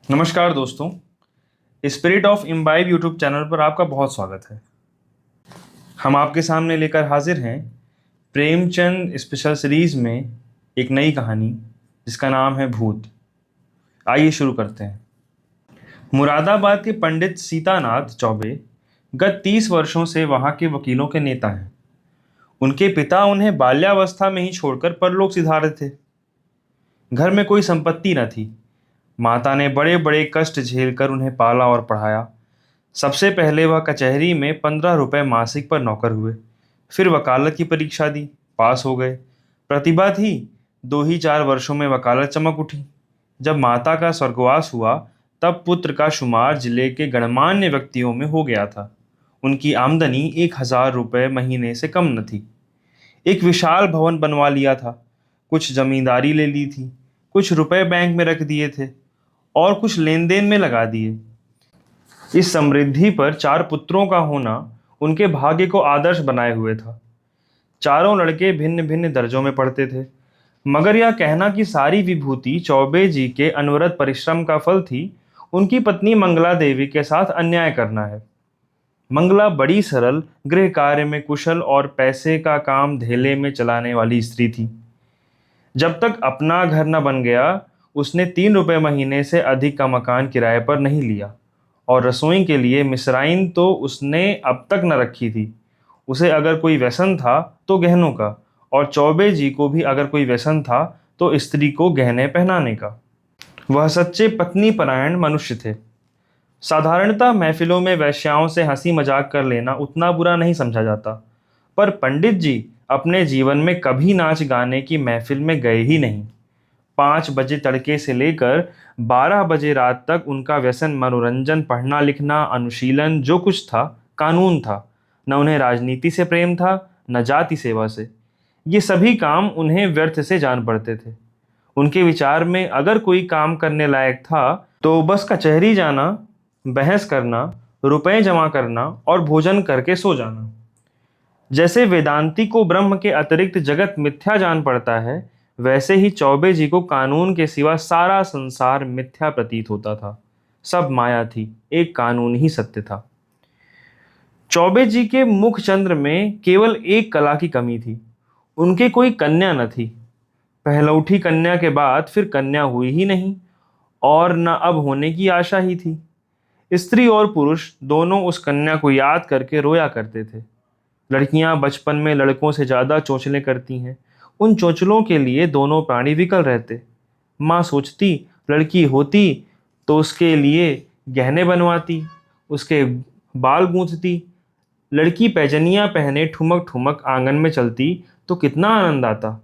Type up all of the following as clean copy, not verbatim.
नमस्कार दोस्तों। Spirit of imbibe YouTube channel पर आपका बहुत स्वागत है। हम आपके सामने लेकर हाजिर हैं प्रेमचंद स्पेशल सीरीज में एक नई कहानी जिसका नाम है भूत। आइए शुरू करते हैं। मुरादाबाद के पंडित सीतानाथ चौबे गत 30 वर्षों से वहाँ के वकीलों के नेता हैं। उनके पिता उन्हें बाल्यावस्था में ही छोड़कर परलोक सिधारे थे। घर में कोई संपत्ति न थी। माता ने बड़े बड़े कष्ट झेलकर उन्हें पाला और पढ़ाया। सबसे पहले वह कचहरी में 15 रुपए मासिक पर नौकर हुए। फिर वकालत की परीक्षा दी, पास हो गए। प्रतिभा थी, 2 ही 4 वर्षों में वकालत चमक उठी। जब माता का स्वर्गवास हुआ तब पुत्र का शुमार जिले के गणमान्य व्यक्तियों में हो गया था। उनकी आमदनी 1,000 रुपये महीने से कम न थी। एक विशाल भवन बनवा लिया था, कुछ जमींदारी ले ली थी, कुछ रुपए बैंक में रख दिए थे और कुछ लेन देन में लगा दिए। इस समृद्धि पर 4 पुत्रों का होना उनके भाग्य को आदर्श बनाए हुए था। चारों लड़के भिन्न भिन्न दर्जों में पढ़ते थे, मगर यह कहना कि सारी विभूति चौबे जी के अनवरत परिश्रम का फल थी, उनकी पत्नी मंगला देवी के साथ अन्याय करना है। मंगला बड़ी सरल, गृह कार्य में कुशल और पैसे का काम धेले में चलाने वाली स्त्री थी। जब तक अपना घर न बन गया, उसने 3 रुपए महीने से अधिक का मकान किराए पर नहीं लिया और रसोई के लिए मिसराइन तो उसने अब तक न रखी थी। उसे अगर कोई व्यसन था तो गहनों का, और चौबे जी को भी अगर कोई व्यसन था तो स्त्री को गहने पहनाने का। वह सच्चे पत्नी परायण मनुष्य थे। साधारणतः महफिलों में वेश्याओं से हंसी मजाक कर लेना उतना बुरा नहीं समझा जाता, पर पंडित जी अपने जीवन में कभी नाच गाने की महफिल में गए ही नहीं। 5 बजे तड़के से लेकर 12 बजे रात तक उनका व्यसन मनोरंजन, पढ़ना लिखना, अनुशीलन, जो कुछ था कानून था। न उन्हें राजनीति से प्रेम था, न जाति सेवा से। ये सभी काम उन्हें व्यर्थ से जान पड़ते थे। उनके विचार में अगर कोई काम करने लायक था तो बस कचहरी जाना, बहस करना, रुपए जमा करना और भोजन करके सो जाना। जैसे वेदांती को ब्रह्म के अतिरिक्त जगत मिथ्या जान पड़ता है, वैसे ही चौबे जी को कानून के सिवा सारा संसार मिथ्या प्रतीत होता था। सब माया थी, एक कानून ही सत्य था। चौबे जी के मुखचंद्र में केवल एक कला की कमी थी, उनके कोई कन्या न थी। पहलौठी कन्या के बाद फिर कन्या हुई ही नहीं और न अब होने की आशा ही थी। स्त्री और पुरुष दोनों उस कन्या को याद करके रोया करते थे। लड़कियां बचपन में लड़कों से ज़्यादा चोंचलें करती हैं। उन चोंचलों के लिए दोनों प्राणी विकल रहते। माँ सोचती लड़की होती तो उसके लिए गहने बनवाती, उसके बाल गूंथती। लड़की पैजनियाँ पहने ठुमक ठुमक आंगन में चलती तो कितना आनंद आता।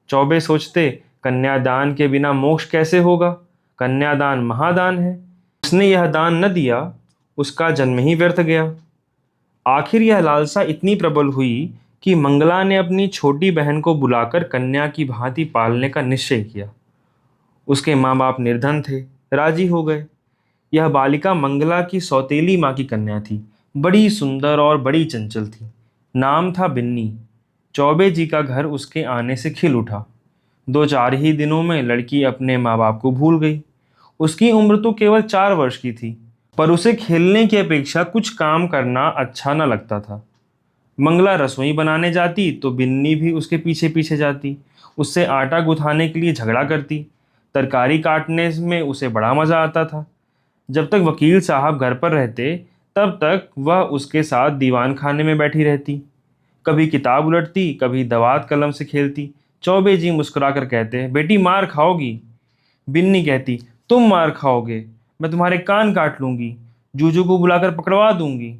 चौबे सोचते कन्यादान के बिना मोक्ष कैसे होगा। कन्यादान महादान है, उसने यह दान न दिया, उसका जन्म ही व्यर्थ गया। आखिर यह लालसा इतनी प्रबल हुई कि मंगला ने अपनी छोटी बहन को बुलाकर कन्या की भांति पालने का निश्चय किया। उसके माँ बाप निर्धन थे, राजी हो गए। यह बालिका मंगला की सौतेली माँ की कन्या थी, बड़ी सुंदर और बड़ी चंचल थी। नाम था बिन्नी। चौबे जी का घर उसके आने से खिल उठा। 2-4 ही दिनों में लड़की अपने माँ बाप को भूल गई। उसकी उम्र तो केवल 4 वर्ष की थी, पर उसे खेलने की अपेक्षा कुछ काम करना अच्छा न लगता था। मंगला रसोई बनाने जाती तो बिन्नी भी उसके पीछे पीछे जाती। उससे आटा गुथाने के लिए झगड़ा करती। तरकारी काटने में उसे बड़ा मज़ा आता था। जब तक वकील साहब घर पर रहते तब तक वह उसके साथ दीवान खाने में बैठी रहती। कभी किताब उलटती, कभी दवात कलम से खेलती। चौबे जी मुस्कुराकर कहते, बेटी मार खाओगी। बिन्नी कहती, तुम मार खाओगे, मैं तुम्हारे कान काट लूंगी, जूजू को बुलाकर पकड़वा दूंगी।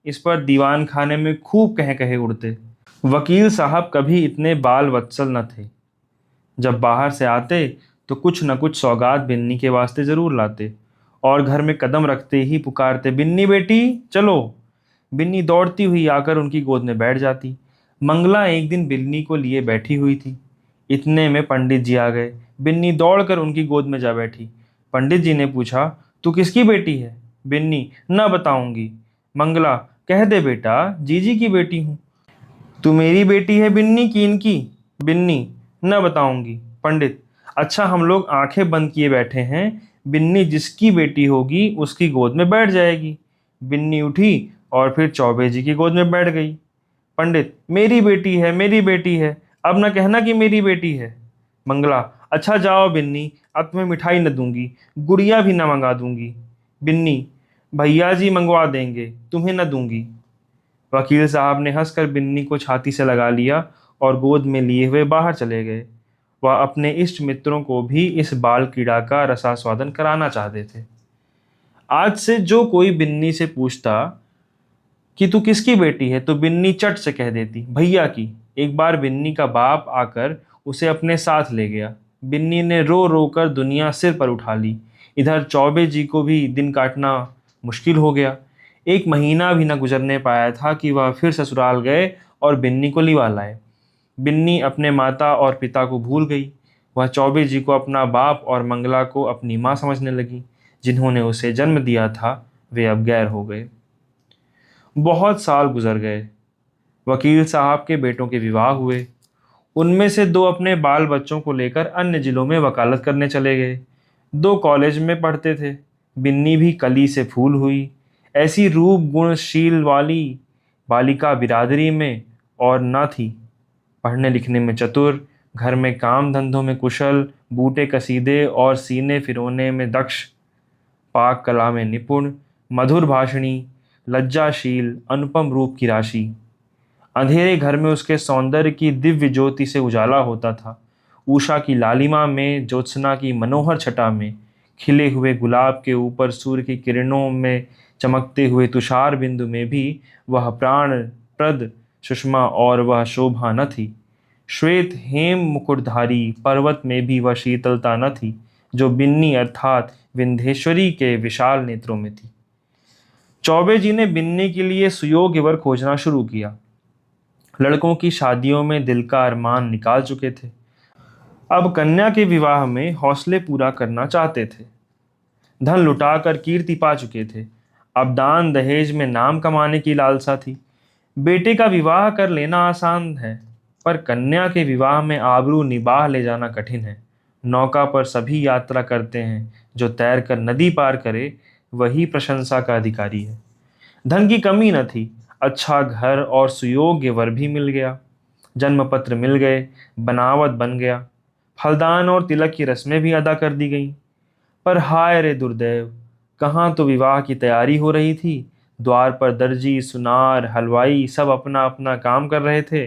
इस पर दीवान खाने में खूब कह कहे उड़ते। वकील साहब कभी इतने बाल वत्सल न थे। जब बाहर से आते तो कुछ न कुछ सौगात बिन्नी के वास्ते जरूर लाते और घर में कदम रखते ही पुकारते, बिन्नी बेटी चलो। बिन्नी दौड़ती हुई आकर उनकी गोद में बैठ जाती। मंगला एक दिन बिन्नी को लिए बैठी हुई थी। इतने में पंडित जी आ गए। बिन्नी दौड़कर उनकी गोद में जा बैठी। पंडित जी ने पूछा, तू किसकी बेटी है? बिन्नी, न बताऊंगी। मंगला, कह दे बेटा, जीजी की बेटी हूँ। तू मेरी बेटी है बिन्नी की इनकी? बिन्नी, न बताऊंगी। पंडित, अच्छा हम लोग आंखें बंद किए बैठे हैं, बिन्नी जिसकी बेटी होगी उसकी गोद में बैठ जाएगी। बिन्नी उठी और फिर चौबे जी की गोद में बैठ गई। पंडित, मेरी बेटी है, मेरी बेटी है, अब न कहना कि मेरी बेटी है। मंगला, अच्छा जाओ बिन्नी, अब तुम्हें मिठाई न दूंगी, गुड़िया भी न मंगा दूंगी। बिन्नी, भैया जी मंगवा देंगे, तुम्हें न दूंगी। वकील साहब ने हंसकर बिन्नी को छाती से लगा लिया और गोद में लिए हुए बाहर चले गए। वह अपने इष्ट मित्रों को भी इस बाल क्रीड़ा का रसास्वादन कराना चाहते थे। आज से जो कोई बिन्नी से पूछता कि तू किसकी बेटी है, तो बिन्नी चट से कह देती, भैया की। एक बार बिन्नी का बाप आकर उसे अपने साथ ले गया। बिन्नी ने रो रो कर दुनिया सिर पर उठा ली। इधर चौबे जी को भी दिन काटना मुश्किल हो गया। एक महीना भी न गुजरने पाया था कि वह फिर ससुराल गए और बिन्नी को लिवा लाए। बिन्नी अपने माता और पिता को भूल गई। वह चौबे जी को अपना बाप और मंगला को अपनी माँ समझने लगी। जिन्होंने उसे जन्म दिया था वे अब गैर हो गए। बहुत साल गुजर गए। वकील साहब के बेटों के विवाह हुए। उनमें से दो अपने बाल बच्चों को लेकर अन्य जिलों में वकालत करने चले गए। दो कॉलेज में पढ़ते थे। बिन्नी भी कली से फूल हुई। ऐसी रूप गुणशील वाली बालिका बिरादरी में और न थी। पढ़ने लिखने में चतुर, घर में काम धंधों में कुशल, बूटे कसीदे और सीने फिरोने में दक्ष, पाक कला में निपुण, मधुर भाषणी, लज्जाशील, अनुपम रूप की राशि। अंधेरे घर में उसके सौंदर्य की दिव्य ज्योति से उजाला होता था। उषा की लालिमा में, ज्योत्सना की मनोहर छटा में, खिले हुए गुलाब के ऊपर सूर्य की किरणों में चमकते हुए तुषार बिंदु में भी वह प्राणप्रद सुषमा और वह शोभा न थी। श्वेत हेम मुकुटधारी पर्वत में भी वह शीतलता न थी जो बिन्नी अर्थात विंध्येश्वरी के विशाल नेत्रों में थी। चौबे जी ने बिन्नी के लिए सुयोग्य वर खोजना शुरू किया। लड़कों की शादियों में दिल का अरमान निकाल चुके थे। अब कन्या के विवाह में हौसले पूरा करना चाहते थे। धन लुटाकर कीर्ति पा चुके थे। अब दान दहेज में नाम कमाने की लालसा थी। बेटे का विवाह कर लेना आसान है, पर कन्या के विवाह में आबरू निबाह ले जाना कठिन है। नौका पर सभी यात्रा करते हैं, जो तैर कर नदी पार करे वही प्रशंसा का अधिकारी है। धन की कमी न थी। अच्छा घर और सुयोग्य वर भी मिल गया। जन्म पत्र मिल गए, बनावट बन गया, फलदान और तिलक की रस्में भी अदा कर दी गईं। पर हाय रे दुर्दैव, कहाँ तो विवाह की तैयारी हो रही थी। द्वार पर दर्जी, सुनार, हलवाई सब अपना अपना काम कर रहे थे।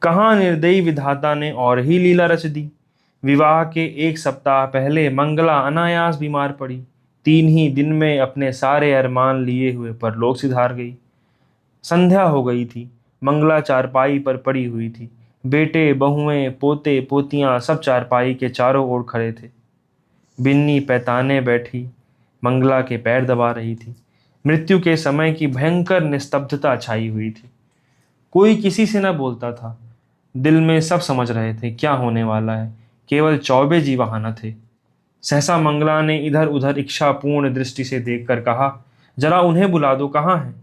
कहाँ निर्दयी विधाता ने और ही लीला रच दी। विवाह के एक सप्ताह पहले मंगला अनायास बीमार पड़ी। 3 ही दिन में अपने सारे अरमान लिए हुए परलोक सिधार गई। संध्या हो गई थी। मंगला चारपाई पर पड़ी हुई थी। बेटे, बहुएं, पोते, पोतियां सब चारपाई के चारों ओर खड़े थे। बिन्नी पैताने बैठी मंगला के पैर दबा रही थी। मृत्यु के समय की भयंकर निस्तब्धता छाई हुई थी। कोई किसी से न बोलता था। दिल में सब समझ रहे थे क्या होने वाला है। केवल चौबे जी वहां न थे। सहसा मंगला ने इधर उधर इच्छापूर्ण दृष्टि से देखकर कहा, जरा उन्हें बुला दो, कहाँ हैं?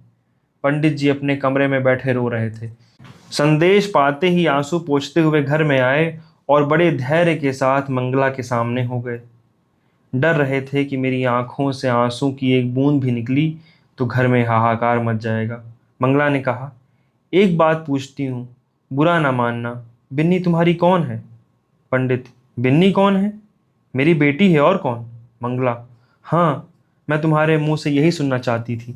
पंडित जी अपने कमरे में बैठे रो रहे थे। संदेश पाते ही आंसू पोंछते हुए घर में आए और बड़े धैर्य के साथ मंगला के सामने हो गए। डर रहे थे कि मेरी आंखों से आंसू की एक बूंद भी निकली तो घर में हाहाकार मच जाएगा। मंगला ने कहा, एक बात पूछती हूँ, बुरा ना मानना, बिन्नी तुम्हारी कौन है? पंडित, बिन्नी कौन है? मेरी बेटी है, और कौन? मंगला, हाँ, मैं तुम्हारे मुंह से यही सुनना चाहती थी।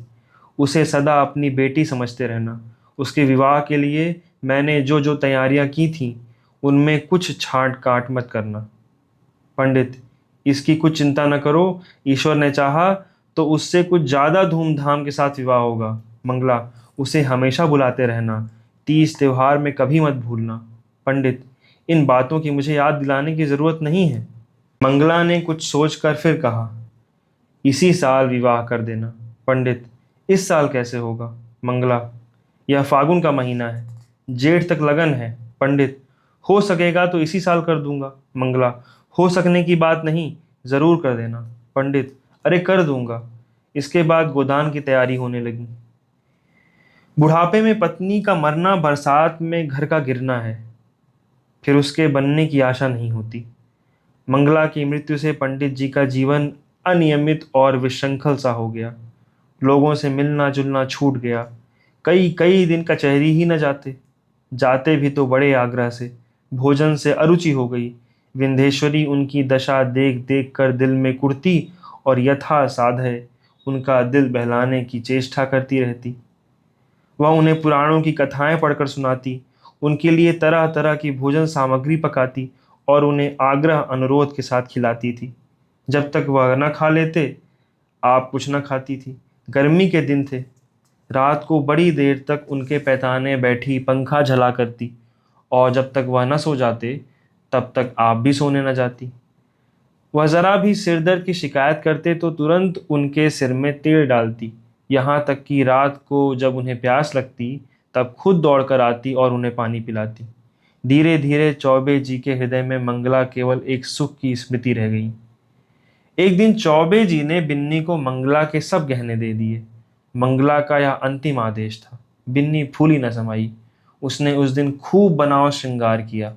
उसे सदा अपनी बेटी समझते रहना। उसके विवाह के लिए मैंने जो जो तैयारियां की थीं उनमें कुछ छांट काट मत करना। पंडित, इसकी कुछ चिंता न करो, ईश्वर ने चाहा तो उससे कुछ ज़्यादा धूमधाम के साथ विवाह होगा। मंगला, उसे हमेशा बुलाते रहना, तीज त्योहार में कभी मत भूलना। पंडित, इन बातों की मुझे याद दिलाने की ज़रूरत नहीं है। मंगला ने कुछ सोचकर फिर कहा, इसी साल विवाह कर देना। पंडित, इस साल कैसे होगा? मंगला, यह फागुन का महीना है, जेठ तक लगन है। पंडित, हो सकेगा तो इसी साल कर दूंगा। मंगला, हो सकने की बात नहीं, जरूर कर देना। पंडित, अरे कर दूंगा। इसके बाद गोदान की तैयारी होने लगी। बुढ़ापे में पत्नी का मरना बरसात में घर का गिरना है, फिर उसके बनने की आशा नहीं होती। मंगला की मृत्यु से पंडित जी का जीवन अनियमित और विशृंखल सा हो गया। लोगों से मिलना जुलना छूट गया। कई कई दिन कचहरी ही न जाते। जाते भी तो बड़े आग्रह से। भोजन से अरुचि हो गई। विंध्येश्वरी उनकी दशा देख देख कर दिल में कुढ़ती और यथा साधय उनका दिल बहलाने की चेष्टा करती रहती। वह उन्हें पुराणों की कथाएं पढ़कर सुनाती, उनके लिए तरह तरह की भोजन सामग्री पकाती और उन्हें आग्रह अनुरोध के साथ खिलाती थी। जब तक वह न खा लेते, आप कुछ न खाती थी। गर्मी के दिन थे। रात को बड़ी देर तक उनके पैताने बैठी पंखा झला करती और जब तक वह न सो जाते, तब तक आप भी सोने न जाती। वह जरा भी सिरदर्द की शिकायत करते तो तुरंत उनके सिर में तेल डालती। यहाँ तक कि रात को जब उन्हें प्यास लगती, तब खुद दौड़कर आती और उन्हें पानी पिलाती। धीरे धीरे चौबे जी के हृदय में मंगला केवल एक सुख की स्मृति रह गई। एक दिन चौबे जी ने बिन्नी को मंगला के सब गहने दे दिए। मंगला का यह अंतिम आदेश था। बिन्नी फूली न समाई। उसने उस दिन खूब बनाव श्रृंगार किया।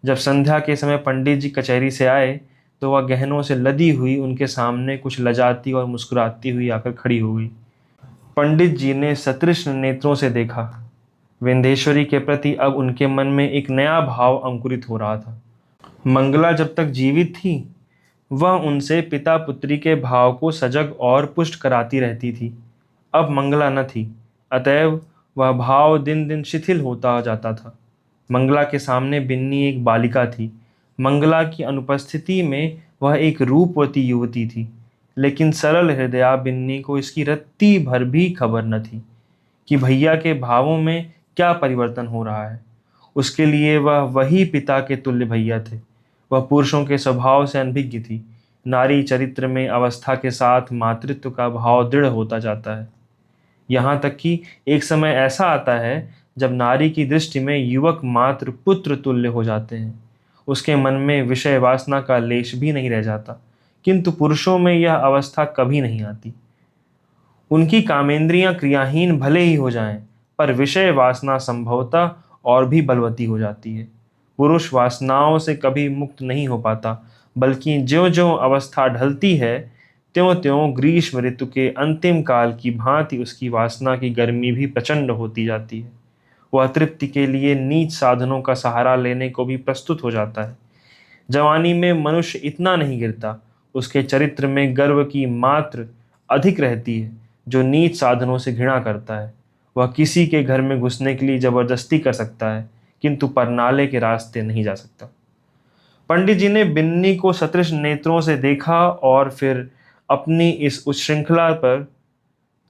जब संध्या के समय पंडित जी कचहरी से आए, तो वह गहनों से लदी हुई उनके सामने कुछ लजाती और मुस्कुराती हुई आकर खड़ी हो गई। पंडित जी ने सतृष्ण नेत्रों से देखा। विंध्येश्वरी के प्रति अब उनके मन में एक नया भाव अंकुरित हो रहा था। मंगला जब तक जीवित थी, वह उनसे पिता पुत्री के भाव को सजग और पुष्ट कराती रहती थी। अब मंगला न थी, अतएव वह भाव दिन दिन शिथिल होता जाता था। मंगला के सामने बिन्नी एक बालिका थी। मंगला की अनुपस्थिति में वह एक रूपवती युवती थी। लेकिन सरल हृदया बिन्नी को इसकी रत्ती भर भी खबर न थी कि भैया के भावों में क्या परिवर्तन हो रहा है। उसके लिए वह वही पिता के तुल्य भैया थे। वह पुरुषों के स्वभाव से अनभिज्ञ थी। नारी चरित्र में अवस्था के साथ मातृत्व का भाव दृढ़ होता जाता है। यहाँ तक कि एक समय ऐसा आता है जब नारी की दृष्टि में युवक मात्र पुत्र तुल्य हो जाते हैं। उसके मन में विषय वासना का लेश भी नहीं रह जाता। किंतु पुरुषों में यह अवस्था कभी नहीं आती। उनकी कामेंद्रियां क्रियाहीन भले ही हो जाएं, पर विषय वासना संभवतः और भी बलवती हो जाती है। पुरुष वासनाओं से कभी मुक्त नहीं हो पाता, बल्कि ज्यों ज्यों अवस्था ढलती है, त्यों त्यों ग्रीष्म ऋतु के अंतिम काल की भांति उसकी वासना की गर्मी भी प्रचंड होती जाती है। वह तृप्ति के लिए नीच साधनों का सहारा लेने को भी प्रस्तुत हो जाता है। जवानी में मनुष्य इतना नहीं गिरता, उसके चरित्र में गर्व की मात्र अधिक रहती है। जो नीच साधनों से घृणा करता है, वह किसी के घर में घुसने के लिए जबरदस्ती कर सकता है, किंतु परनाले के रास्ते नहीं जा सकता। पंडित जी ने बिन्नी को सतृष्ण नेत्रों से देखा और फिर अपनी इस उच्छृंखला पर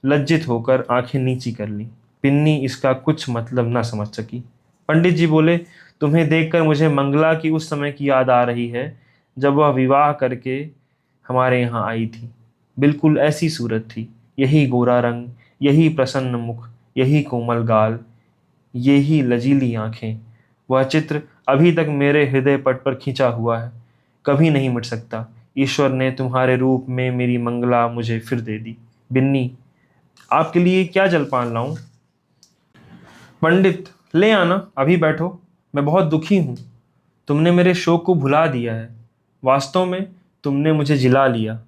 लज्जित होकर आंखें नीची कर ली। बिन्नी इसका कुछ मतलब न समझ सकी। पंडित जी बोले, तुम्हें देखकर मुझे मंगला की उस समय की याद आ रही है जब वह विवाह करके हमारे यहाँ आई थी। बिल्कुल ऐसी सूरत थी, यही गोरा रंग, यही प्रसन्न मुख, यही कोमल गाल, यही लजीली आंखें। वह चित्र अभी तक मेरे हृदय पट पर खिंचा हुआ है, कभी नहीं मिट सकता। ईश्वर ने तुम्हारे रूप में मेरी मंगला मुझे फिर दे दी। बिन्नी, आपके लिए क्या जलपान लाऊं? पंडित, ले आना, अभी बैठो। मैं बहुत दुखी हूं। तुमने मेरे शोक को भुला दिया है। वास्तव में तुमने मुझे जिला लिया।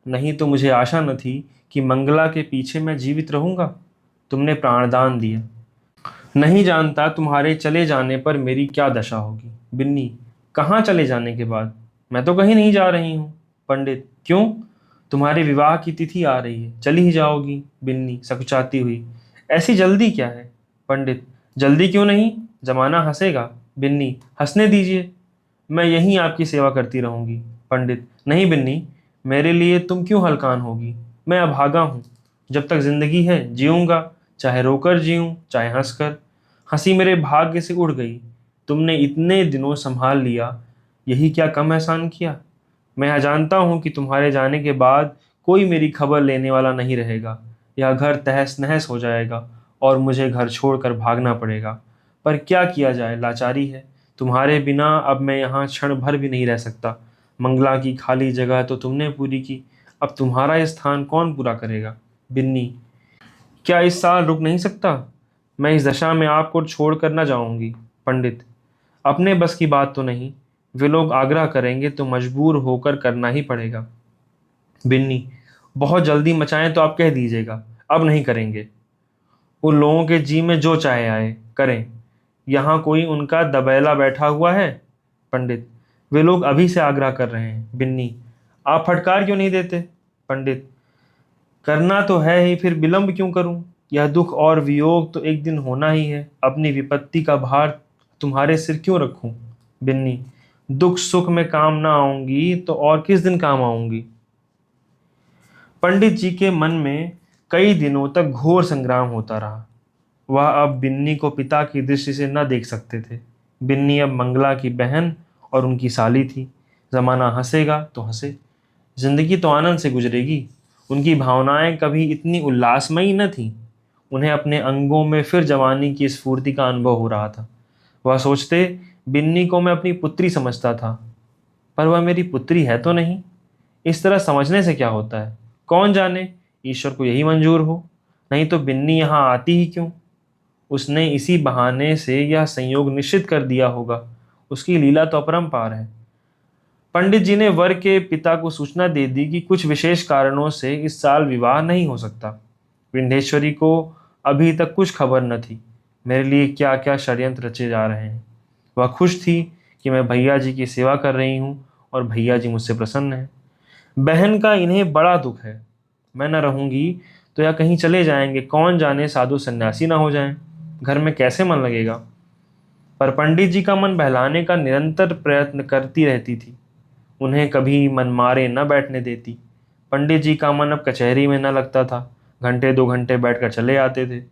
नहीं तो मुझे आशा न थी कि मंगला के पीछे मैं जीवित रहूंगा। तुमने प्राणदान दिया। नहीं जानता तुम्हारे चले जाने पर मेरी क्या दशा होगी। बिन्नी, कहाँ चले जाने के बाद? मैं तो कहीं नहीं जा रही हूँ। पंडित, क्यों? तुम्हारे विवाह की तिथि आ रही है, चली ही जाओगी। बिन्नी सकुचाती हुई, ऐसी जल्दी क्या है? पंडित, जल्दी क्यों नहीं? जमाना हंसेगा। बिन्नी, हंसने दीजिए, मैं यहीं आपकी सेवा करती रहूंगी। पंडित, नहीं बिन्नी, मेरे लिए तुम क्यों हलकान होगी? मैं अभागा हूँ। जब तक जिंदगी है जीऊंगा, चाहे रोकर जीऊं चाहे हंसकर। हंसी मेरे भाग्य से उड़ गई। तुमने इतने दिनों संभाल लिया, यही क्या कम एहसान किया? मैं यह जानता हूं कि तुम्हारे जाने के बाद कोई मेरी खबर लेने वाला नहीं रहेगा। यह घर तहस नहस हो जाएगा और मुझे घर छोड़कर भागना पड़ेगा। पर क्या किया जाए, लाचारी है। तुम्हारे बिना अब मैं यहाँ क्षण भर भी नहीं रह सकता। मंगला की खाली जगह तो तुमने पूरी की, अब तुम्हारा स्थान कौन पूरा करेगा? बिन्नी, क्या इस साल रुक नहीं सकता? मैं इस दशा में आपको छोड़कर न जाऊंगी। पंडित, अपने बस की बात तो नहीं। वे लोग आग्रह करेंगे तो मजबूर होकर करना ही पड़ेगा। बिन्नी, बहुत जल्दी मचाएं तो आप कह दीजिएगा, अब नहीं करेंगे। उन लोगों के जी में जो चाहे आए करें, यहाँ कोई उनका दबैला बैठा हुआ है। पंडित, वे लोग अभी से आग्रह कर रहे हैं। बिन्नी, आप फटकार क्यों नहीं देते? पंडित, करना तो है ही, फिर विलंब क्यों करूं? यह दुख और वियोग तो एक दिन होना ही है, अपनी विपत्ति का भार तुम्हारे सिर क्यों रखूं? बिन्नी, दुख सुख में काम ना आऊंगी तो और किस दिन काम आऊंगी? पंडित जी के मन में कई दिनों तक घोर संग्राम होता रहा। वह अब बिन्नी को पिता की दृष्टि से न देख सकते थे। बिन्नी अब मंगला की बहन और उनकी साली थी। जमाना हंसेगा तो हंसे, जिंदगी तो आनंद से गुजरेगी। उनकी भावनाएं कभी इतनी उल्लासमयी न थीं। उन्हें अपने अंगों में फिर जवानी की स्फूर्ति का अनुभव हो रहा था। वह सोचते, बिन्नी को मैं अपनी पुत्री समझता था, पर वह मेरी पुत्री है तो नहीं। इस तरह समझने से क्या होता है? कौन जाने, ईश्वर को यही मंजूर हो। नहीं तो बिन्नी यहाँ आती ही क्यों? उसने इसी बहाने से यह संयोग निश्चित कर दिया होगा। उसकी लीला तो अपरंपार है। पंडित जी ने वर के पिता को सूचना दे दी कि कुछ विशेष कारणों से इस साल विवाह नहीं हो सकता। विंध्येश्वरी को अभी तक कुछ खबर न थी मेरे लिए क्या क्या षड्यंत्र रचे जा रहे हैं। वह खुश थी कि मैं भैया जी की सेवा कर रही हूँ और भैया जी मुझसे प्रसन्न हैं। बहन का इन्हें बड़ा दुख है। मैं न रहूंगी तो या कहीं चले जाएंगे, कौन जाने साधु सन्यासी ना हो जाएं। घर में कैसे मन लगेगा? पर पंडित जी का मन बहलाने का निरंतर प्रयत्न करती रहती थी। उन्हें कभी मनमारे न बैठने देती। पंडित जी का मन अब कचहरी में न लगता था। घंटे 2 घंटे बैठकर चले आते थे।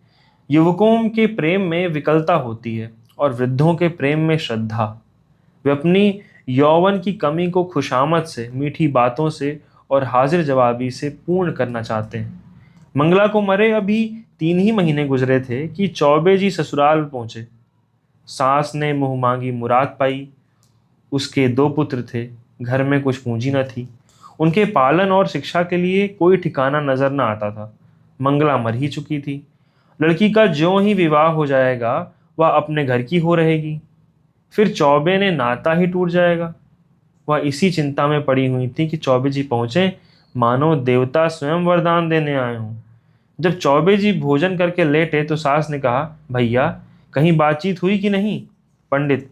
युवकों के प्रेम में विकलता होती है और वृद्धों के प्रेम में श्रद्धा। वे अपनी यौवन की कमी को खुशामद से, मीठी बातों से और हाजिर जवाबी से पूर्ण करना चाहते हैं। मंगला को मरे अभी 3 ही महीने गुजरे थे कि चौबे जी ससुराल पहुंचे। सास ने मुंह मांगी मुराद पाई। उसके 2 पुत्र थे। घर में कुछ पूंजी न थी। उनके पालन और शिक्षा के लिए कोई ठिकाना नजर न आता था। मंगला मर ही चुकी थी। लड़की का ज्यों ही विवाह हो जाएगा, वह अपने घर की हो रहेगी। फिर चौबे ने नाता ही टूट जाएगा। वह इसी चिंता में पड़ी हुई थी कि चौबे जी पहुंचे, मानो देवता स्वयं वरदान देने आए हों। जब चौबे जी भोजन करके लेटे तो सास ने कहा, भैया कहीं बातचीत हुई कि नहीं? पंडित,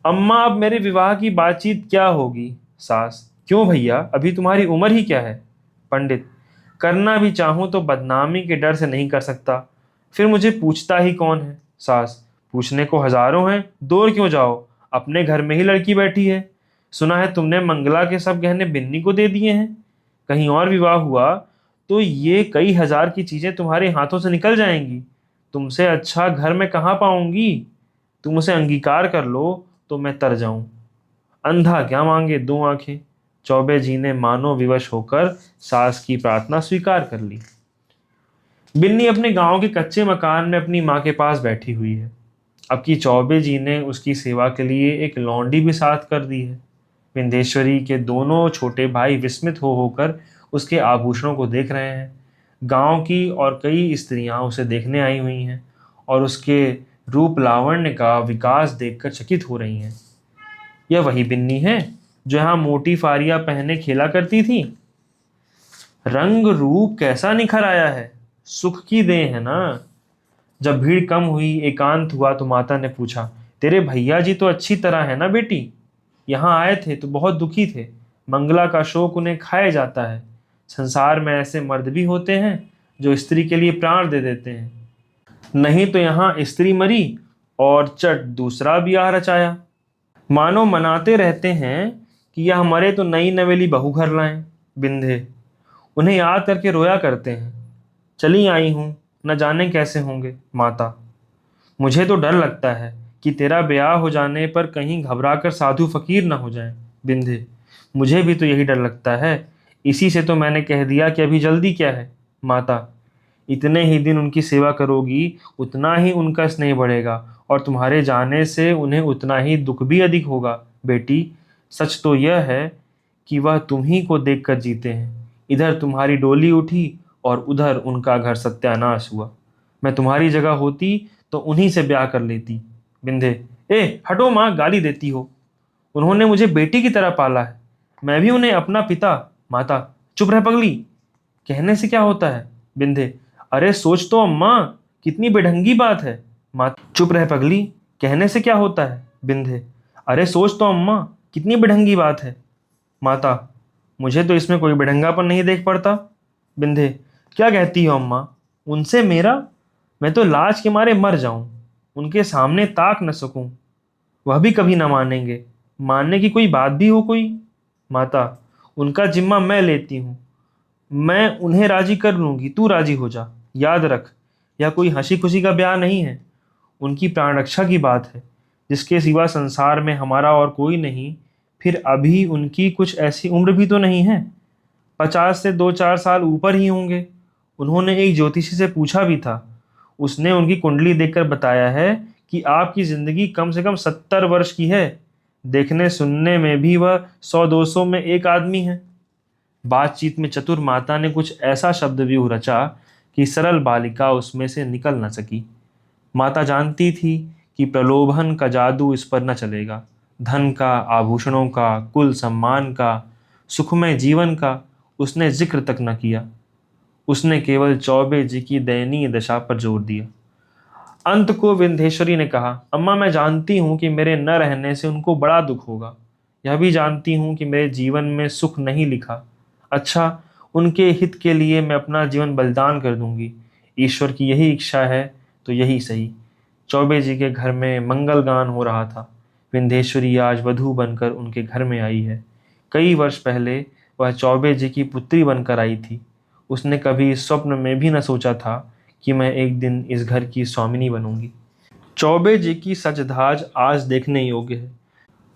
अम्मा अब मेरे विवाह की बातचीत क्या होगी? सास, क्यों भैया, अभी तुम्हारी उम्र ही क्या है? पंडित, करना भी चाहूं तो बदनामी के डर से नहीं कर सकता। फिर मुझे पूछता ही कौन है? सास, पूछने को हजारों हैं, दूर क्यों जाओ, अपने घर में ही लड़की बैठी है। सुना है तुमने मंगला के सब गहने बिन्नी को दे दिए हैं। कहीं और विवाह हुआ तो ये कई हजार की चीजें तुम्हारे हाथों से निकल जाएंगी। तुमसे अच्छा घर में कहाँ पाऊंगी? तुम उसे अंगीकार कर लो तो मैं तर जाऊं। अंधा क्या मांगे 2 आंखें। चौबे जी ने मानो विवश होकर सास की प्रार्थना स्वीकार कर ली। बिन्नी अपने गांव के कच्चे मकान में अपनी माँ के पास बैठी हुई है। अब की चौबे जी ने उसकी सेवा के लिए एक लौंडी भी साथ कर दी है। विंध्येश्वरी के दोनों छोटे भाई विस्मित हो होकर उसके आभूषणों को देख रहे हैं। गांव की और कई स्त्रियां उसे देखने आई हुई हैं और उसके रूप लावण्य का विकास देखकर चकित हो रही हैं। यह वही बिन्नी है जो यहाँ मोटी फारियां पहने खेला करती थी। रंग रूप कैसा निखर आया है, सुख की देन है ना। जब भीड़ कम हुई, एकांत हुआ तो माता ने पूछा, तेरे भैया जी तो अच्छी तरह है ना बेटी? यहाँ आए थे तो बहुत दुखी थे। मंगला का शोक उन्हें खाए जाता है। संसार में ऐसे मर्द भी होते हैं जो स्त्री के लिए प्राण दे देते हैं। नहीं तो यहाँ स्त्री मरी और चट दूसरा ब्याह रचाया। मानो मनाते रहते हैं कि यह मरे तो नई नवेली बहू घर लाएं। बिंधे उन्हें याद करके रोया करते हैं। चली आई हूं, न जाने कैसे होंगे। माता, मुझे तो डर लगता है कि तेरा ब्याह हो जाने पर कहीं घबराकर साधु फकीर न हो जाएं। बिंधे, मुझे भी तो यही डर लगता है, इसी से तो मैंने कह दिया कि अभी जल्दी क्या है। माता, इतने ही दिन उनकी सेवा करोगी उतना ही उनका स्नेह बढ़ेगा और तुम्हारे जाने से उन्हें उतना ही दुख भी अधिक होगा। बेटी, सच तो यह है कि वह तुम्ही को देखकर जीते हैं। इधर तुम्हारी डोली उठी और उधर उनका घर सत्यानाश हुआ। मैं तुम्हारी जगह होती तो उन्हीं से ब्याह कर लेती। बिंधे, ए हटो माँ, गाली देती हो। उन्होंने मुझे बेटी की तरह पाला है, मैं भी उन्हें अपना पिता। माता, चुप रह पगली, कहने से क्या होता है? बिंधे, अरे सोच तो अम्मा, कितनी बेढंगी बात है। माता, चुप रह पगली, कहने से क्या होता है? बिंधे, अरे सोच तो अम्मा, कितनी बेढंगी बात है। माता, मुझे तो इसमें कोई बेढंगापन नहीं देख पड़ता। बिंधे, क्या कहती हो अम्मा, उनसे मेरा? मैं तो लाज के मारे मर जाऊं, उनके सामने ताक न सकूं। वह भी कभी न मानेंगे, मानने की कोई बात भी हो कोई? माता, उनका जिम्मा मैं लेती हूँ, मैं उन्हें राजी कर लूंगी, तू राजी हो जा। याद रख, यह कोई हंसी खुशी का ब्याह नहीं है, उनकी प्राण रक्षा की बात है, जिसके सिवा संसार में हमारा और कोई नहीं। फिर अभी उनकी कुछ ऐसी उम्र भी तो नहीं है, 50 से 2-4 साल ऊपर ही होंगे। उन्होंने एक ज्योतिषी से पूछा भी था, उसने उनकी कुंडली देखकर बताया है कि आपकी जिंदगी कम से कम 70 वर्ष की है। देखने सुनने में भी वह 100-200 में एक आदमी है। बातचीत में चतुर माता ने कुछ ऐसा शब्द व्यूह रचा कि सरल बालिका उसमें से निकल न सकी। माता जानती थी कि प्रलोभन का जादू इस पर न चलेगा। धन का, आभूषणों का, कुल सम्मान का, सुखमय जीवन का उसने जिक्र तक न किया। उसने केवल चौबे जी की दयनीय दशा पर जोर दिया। अंत को विंध्येश्वरी ने कहा, अम्मा मैं जानती हूँ कि मेरे न रहने से उनको बड़ा दुख होगा। यह भी जानती हूँ कि मेरे जीवन में सुख नहीं लिखा। अच्छा, उनके हित के लिए मैं अपना जीवन बलिदान कर दूंगी। ईश्वर की यही इच्छा है तो यही सही। चौबे जी के घर में मंगल गान हो रहा था। विंध्येश्वरी आज वधू बनकर उनके घर में आई है। कई वर्ष पहले वह चौबे जी की पुत्री बनकर आई थी। उसने कभी स्वप्न में भी न सोचा था कि मैं एक दिन इस घर की स्वामिनी बनूंगी। चौबे जी की सजधाज आज देखने योग्य है।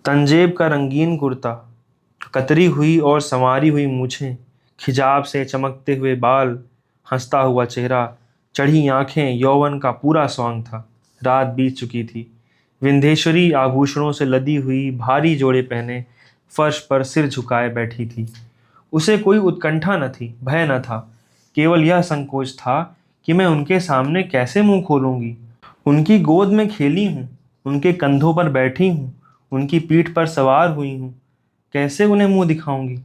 तंजेब का रंगीन कुर्ता, कतरी हुई और संवारी हुई मूछें, खिजाब से चमकते हुए बाल, हंसता हुआ चेहरा, चढ़ी आंखें, यौवन का पूरा स्वांग था। रात बीत चुकी थी। विंध्येश्वरी आभूषणों से लदी हुई भारी जोड़े पहने फर्श पर सिर झुकाए बैठी थी। उसे कोई उत्कंठा न थी, भय न था। केवल यह संकोच था कि मैं उनके सामने कैसे मुंह खोलूंगी। उनकी गोद में खेली हूँ, उनके कंधों पर बैठी हूँ, उनकी पीठ पर सवार हुई हूँ, कैसे उन्हें मुंह दिखाऊंगी?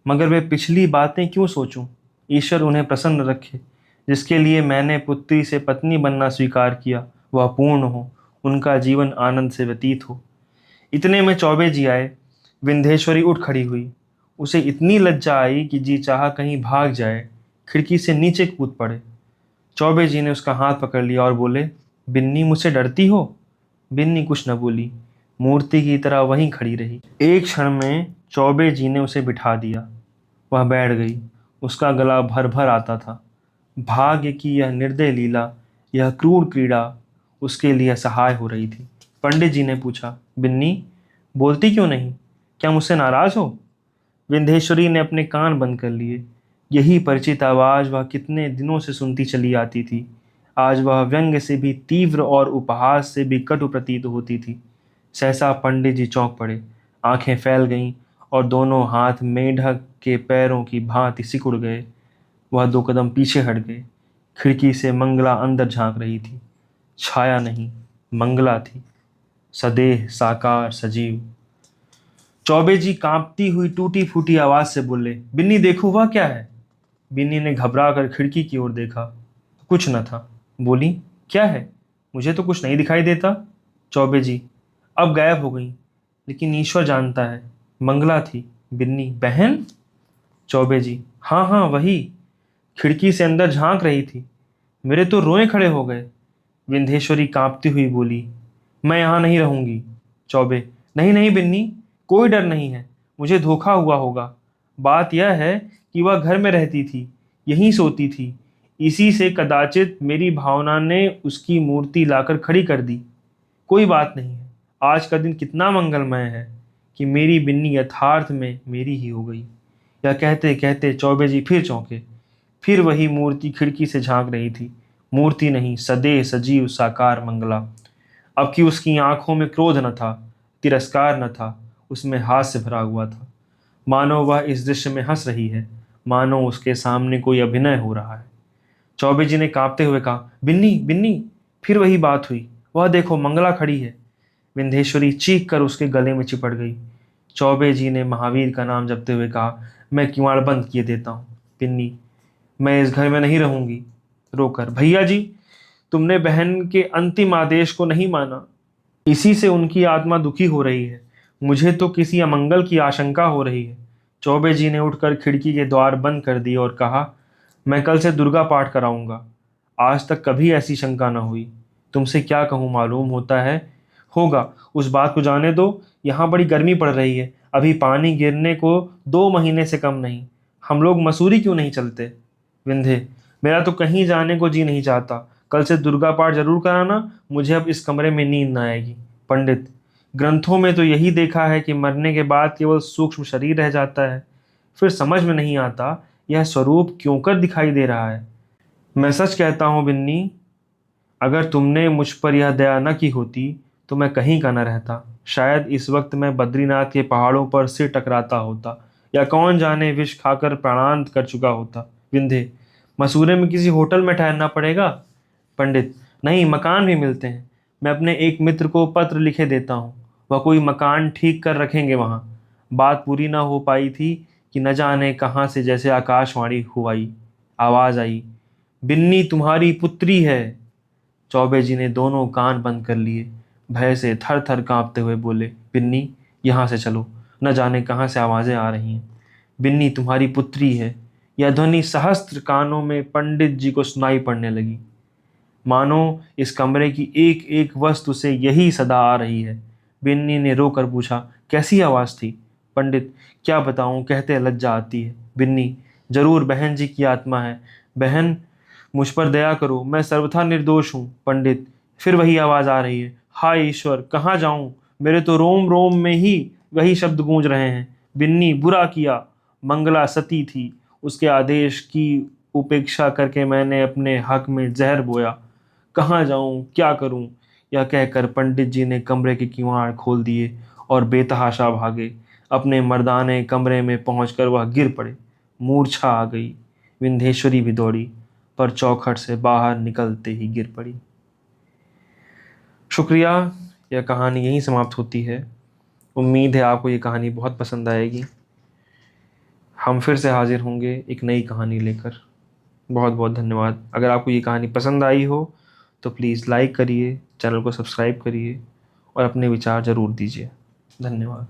मगर वे पिछली बातें क्यों सोचूं? ईश्वर उन्हें प्रसन्न रखे। जिसके लिए मैंने पुत्री से पत्नी बनना स्वीकार किया, वह पूर्ण हो, उनका जीवन आनंद से व्यतीत हो। इतने में चौबे जी आए। विंध्येश्वरी उठ खड़ी हुई। उसे इतनी लज्जा आई कि जी चाहा कहीं भाग जाए, खिड़की से नीचे कूद पड़े। चौबे जी ने उसका हाथ पकड़ लिया और बोले, बिन्नी मुझसे डरती हो? बिन्नी कुछ न बोली, मूर्ति की तरह वहीं खड़ी रही। एक क्षण में चौबे जी ने उसे बिठा दिया। वह बैठ गई। उसका गला भर भर आता था। भाग्य की यह निर्दय लीला, यह क्रूर क्रीड़ा उसके लिए सहाय हो रही थी। पंडित जी ने पूछा, बिन्नी बोलती क्यों नहीं? क्या मुझसे नाराज हो? विंध्येश्वरी ने अपने कान बंद कर लिए। यही परिचित आवाज वह कितने दिनों से सुनती चली आती थी। आज वह व्यंग से भी तीव्र और उपहास से भी कटु प्रतीत होती थी। सहसा पंडित जी चौंक पड़े, आंखें फैल गईं और दोनों हाथ मेढक के पैरों की भांति सिकुड़ गए। वह 2 कदम पीछे हट गए। खिड़की से मंगला अंदर झांक रही थी। छाया नहीं, मंगला थी, सदेह साकार सजीव। चौबे जी कांपती हुई टूटी फूटी आवाज से बोले, बिन्नी देखो वह क्या है? बिन्नी ने घबरा कर खिड़की की ओर देखा। कुछ न था। बोली, क्या है? मुझे तो कुछ नहीं दिखाई देता। चौबे जी, अब गायब हो गई, लेकिन ईश्वर जानता है, मंगला थी। बिन्नी, बहन? चौबे जी, हाँ हाँ वही, खिड़की से अंदर झांक रही थी। मेरे तो रोए खड़े हो गए। विंध्येश्वरी कांपती हुई बोली, मैं यहाँ नहीं रहूंगी। चौबे, नहीं नहीं बिन्नी, कोई डर नहीं है, मुझे धोखा हुआ होगा। बात यह है कि वह घर में रहती थी, यहीं सोती थी, इसी से कदाचित मेरी भावना ने उसकी मूर्ति लाकर खड़ी कर दी। कोई बात नहीं है। आज का दिन कितना मंगलमय है कि मेरी बिन्नी यथार्थ में मेरी ही हो गई। यह कहते कहते चौबे जी फिर चौंके। फिर वही मूर्ति खिड़की से झांक रही थी। मूर्ति नहीं, सदेह सजीव साकार मंगला। अब कि उसकी आंखों में क्रोध न था, तिरस्कार न था, उसमें हास्य भरा हुआ था। मानो वह इस दृश्य में हंस रही है, मानो उसके सामने कोई अभिनय हो रहा है। चौबे जी ने कांपते हुए कहा, बिन्नी बिन्नी। फिर वही बात हुई, वह देखो मंगला खड़ी है। विंध्येश्वरी चीख कर उसके गले में चिपट गई। चौबे जी ने महावीर का नाम जपते हुए कहा, मैं किवाड़ बंद किए देता हूँ। बिन्नी, मैं इस घर में नहीं रहूंगी। रोकर, भैया जी, तुमने बहन के अंतिम आदेश को नहीं माना। इसी से उनकी आत्मा दुखी हो रही है। मुझे तो किसी अमंगल की आशंका हो रही है। चौबे जी ने उठकर खिड़की के द्वार बंद कर दिए और कहा, मैं कल से दुर्गा पाठ कराऊंगा। आज तक कभी ऐसी शंका न हुई। तुमसे क्या कहूँ, मालूम होता है। होगा, उस बात को जाने दो। यहाँ बड़ी गर्मी पड़ रही है, अभी पानी गिरने को 2 महीने से कम नहीं। हम लोग मसूरी क्यों नहीं चलते? विंध्य, मेरा तो कहीं जाने को जी नहीं चाहता। कल से दुर्गा पाठ जरूर कराना, मुझे अब इस कमरे में नींद न आएगी। पंडित, ग्रंथों में तो यही देखा है कि मरने के बाद केवल सूक्ष्म शरीर रह जाता है। फिर समझ में नहीं आता यह स्वरूप क्यों कर दिखाई दे रहा है। मैं सच कहता हूँ बिन्नी, अगर तुमने मुझ पर यह दया न की होती तो मैं कहीं का न रहता। शायद इस वक्त मैं बद्रीनाथ के पहाड़ों पर सिर टकराता होता, या कौन जाने विष खाकर प्राणांत कर चुका होता। विंध्य, मसूरे में किसी होटल में ठहरना पड़ेगा। पंडित, नहीं, मकान भी मिलते हैं। मैं अपने एक मित्र को पत्र लिखे देता हूँ, वह कोई मकान ठीक कर रखेंगे वहाँ। बात पूरी ना हो पाई थी कि न जाने कहाँ से जैसे आकाशवाणी हुई, आवाज आई, बिन्नी तुम्हारी पुत्री है। चौबे जी ने दोनों कान बंद कर लिए, भय से थर थर कांपते हुए बोले, बिन्नी, यहाँ से चलो, न जाने कहाँ से आवाजें आ रही हैं। बिन्नी तुम्हारी पुत्री है। यह ध्वनि सहस्त्र कानों में पंडित जी को सुनाई पड़ने लगी, मानो इस कमरे की एक एक वस्तु से यही सदा आ रही है। बिन्नी ने रोकर पूछा, कैसी आवाज थी? पंडित, क्या बताऊं, कहते लज्जा आती है। बिन्नी, जरूर बहन जी की आत्मा है। बहन, मुझ पर दया करो, मैं सर्वथा निर्दोष हूँ। पंडित, फिर वही आवाज आ रही है। हाय ईश्वर, कहाँ जाऊं? मेरे तो रोम रोम में ही वही शब्द गूंज रहे हैं। बिन्नी, बुरा किया। मंगला सती थी, उसके आदेश की उपेक्षा करके मैंने अपने हक में जहर बोया। कहाँ जाऊं, क्या करूं? यह कहकर पंडित जी ने कमरे के किवाड़ खोल दिए और बेतहाशा भागे। अपने मर्दाने कमरे में पहुंचकर वह गिर पड़े, मूर्छा आ गई। विंध्येश्वरी भी दौड़ी, पर चौखट से बाहर निकलते ही गिर पड़ी। शुक्रिया, यह कहानी यहीं समाप्त होती है। उम्मीद है आपको ये कहानी बहुत पसंद आएगी। हम फिर से हाजिर होंगे एक नई कहानी लेकर। बहुत बहुत धन्यवाद। अगर आपको ये कहानी पसंद आई हो तो प्लीज़ लाइक करिए, चैनल को सब्सक्राइब करिए और अपने विचार ज़रूर दीजिए। धन्यवाद।